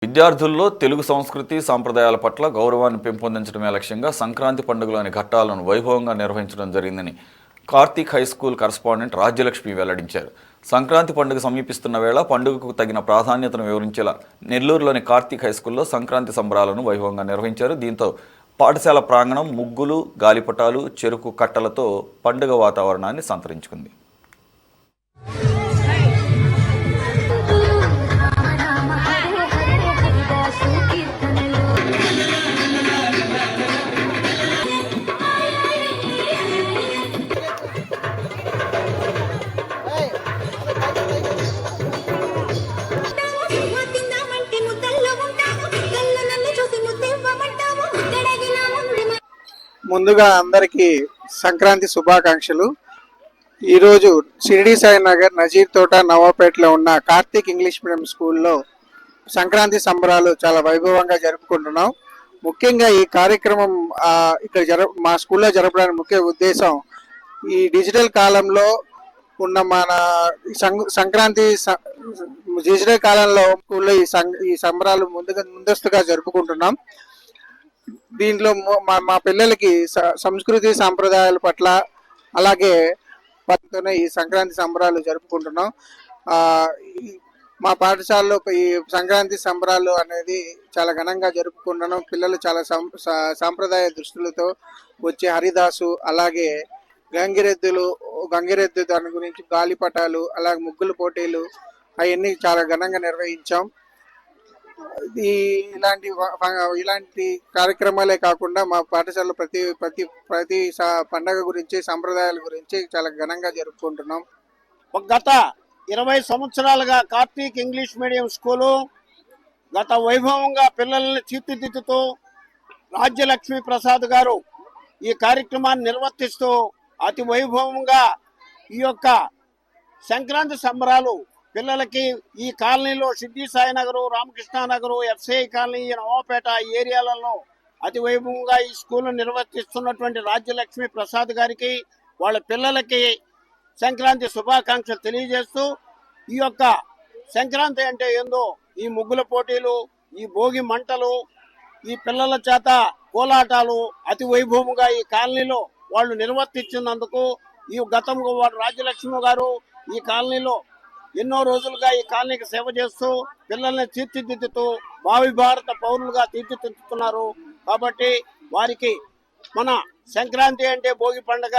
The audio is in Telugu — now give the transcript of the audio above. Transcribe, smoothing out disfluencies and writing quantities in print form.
విద్యార్థుల్లో తెలుగు సంస్కృతి సాంప్రదాయాల పట్ల గౌరవాన్ని పెంపొందించడమే లక్ష్యంగా సంక్రాంతి పండుగలోని ఘట్టాలను వైభవంగా నిర్వహించడం జరిగిందని Karthik high school correspondent Rajyalakshmi వెల్లడించారు. సంక్రాంతి పండుగ సమీపిస్తున్న వేళ పండుగకు తగిన ప్రాధాన్యతను వివరించేలా నెల్లూరులోని కార్తీక్ హై స్కూల్లో సంక్రాంతి సంబరాలను వైభవంగా నిర్వహించారు. దీంతో పాఠశాల ప్రాంగణం ముగ్గులు, గాలిపటాలు, చెరుకు కట్టలతో పండుగ వాతావరణాన్ని సంతరించుకుంది. ముందుగా అందరికీ సంక్రాంతి శుభాకాంక్షలు. ఈరోజు షిరిడి సాయి నగర్ నజీర్ తోట నవాపేటలో ఉన్న కార్తీక్ ఇంగ్లీష్ మీడియం స్కూల్లో సంక్రాంతి సంబరాలు చాలా వైభవంగా జరుపుకుంటున్నాం. ముఖ్యంగా ఈ కార్యక్రమం ఇక్కడ మా స్కూల్లో జరపడానికి ముఖ్య ఉద్దేశం ఈ డిజిటల్ కాలంలో ఉన్న మన సంక్రాంతి డిజిటల్ కాలంలో స్కూల్లో ఈ సంబరాలు ముందస్తుగా జరుపుకుంటున్నాం. దీంట్లో మా పిల్లలకి సంస్కృతి సాంప్రదాయాల పట్ల అలాగే పద్ధతితోనే ఈ సంక్రాంతి సంబరాలు జరుపుకుంటున్నాం. మా పాఠశాలలో ఈ సంక్రాంతి సంబరాలు అనేది చాలా ఘనంగా జరుపుకుంటున్నాం. పిల్లలు చాలా సాంప్రదాయ దుస్తులతో వచ్చే హరిదాసు, అలాగే గంగిరెద్దు దాని గురించి గాలిపటాలు, అలాగే ముగ్గుల పోటీలు అవన్నీ చాలా ఘనంగా నిర్వహించాం. ఇలాంటి కార్యక్రమాలే కాకుండా మా పాఠశాలలో ప్రతి పండగ గురించి, సంప్రదాయాల గురించి చాలా ఘనంగా జరుపుకుంటున్నాం. గత 20 సంవత్సరాలుగా కార్తీక్ ఇంగ్లీష్ మీడియం స్కూలు గత వైభవంగా పిల్లల్ని తీర్చిదిద్దుతూ రాజ్యలక్ష్మి ప్రసాద్ గారు ఈ కార్యక్రమాన్ని నిర్వర్తిస్తూ అతి వైభవంగా ఈ యొక్క సంక్రాంతి సంబరాలు పిల్లలకి ఈ కాలనీలో సిద్ధి సాయి నగరు, రామకృష్ణానగరు, ఎఫ్సిఐ కాలనీ, నవాపేట ఏరియాలలో అతి వైభవంగా ఈ స్కూల్ను నిర్వర్తిస్తున్నటువంటి రాజ్యలక్ష్మి ప్రసాద్ గారికి, వాళ్ళ పిల్లలకి సంక్రాంతి శుభాకాంక్షలు తెలియజేస్తూ ఈ యొక్క సంక్రాంతి అంటే ఏందో ఈ ముగ్గుల పోటీలు, ఈ భోగి మంటలు, ఈ పిల్లల చేత కోలాటాలు అతి వైభవంగా ఈ కాలనీలో వాళ్ళు నిర్వర్తించినందుకు ఈ గతంలో వాడు రాజ్యలక్ష్మి గారు ఈ కాలనీలో ఎన్నో రోజులుగా ఈ కాలనీకి సేవ చేస్తూ పిల్లల్ని తీర్చిదిద్దుతూ భావి భారత పౌరులుగా తీర్చిదిద్దుతున్నారు. కాబట్టి వారికి మన సంక్రాంతి అంటే భోగి పండుగ,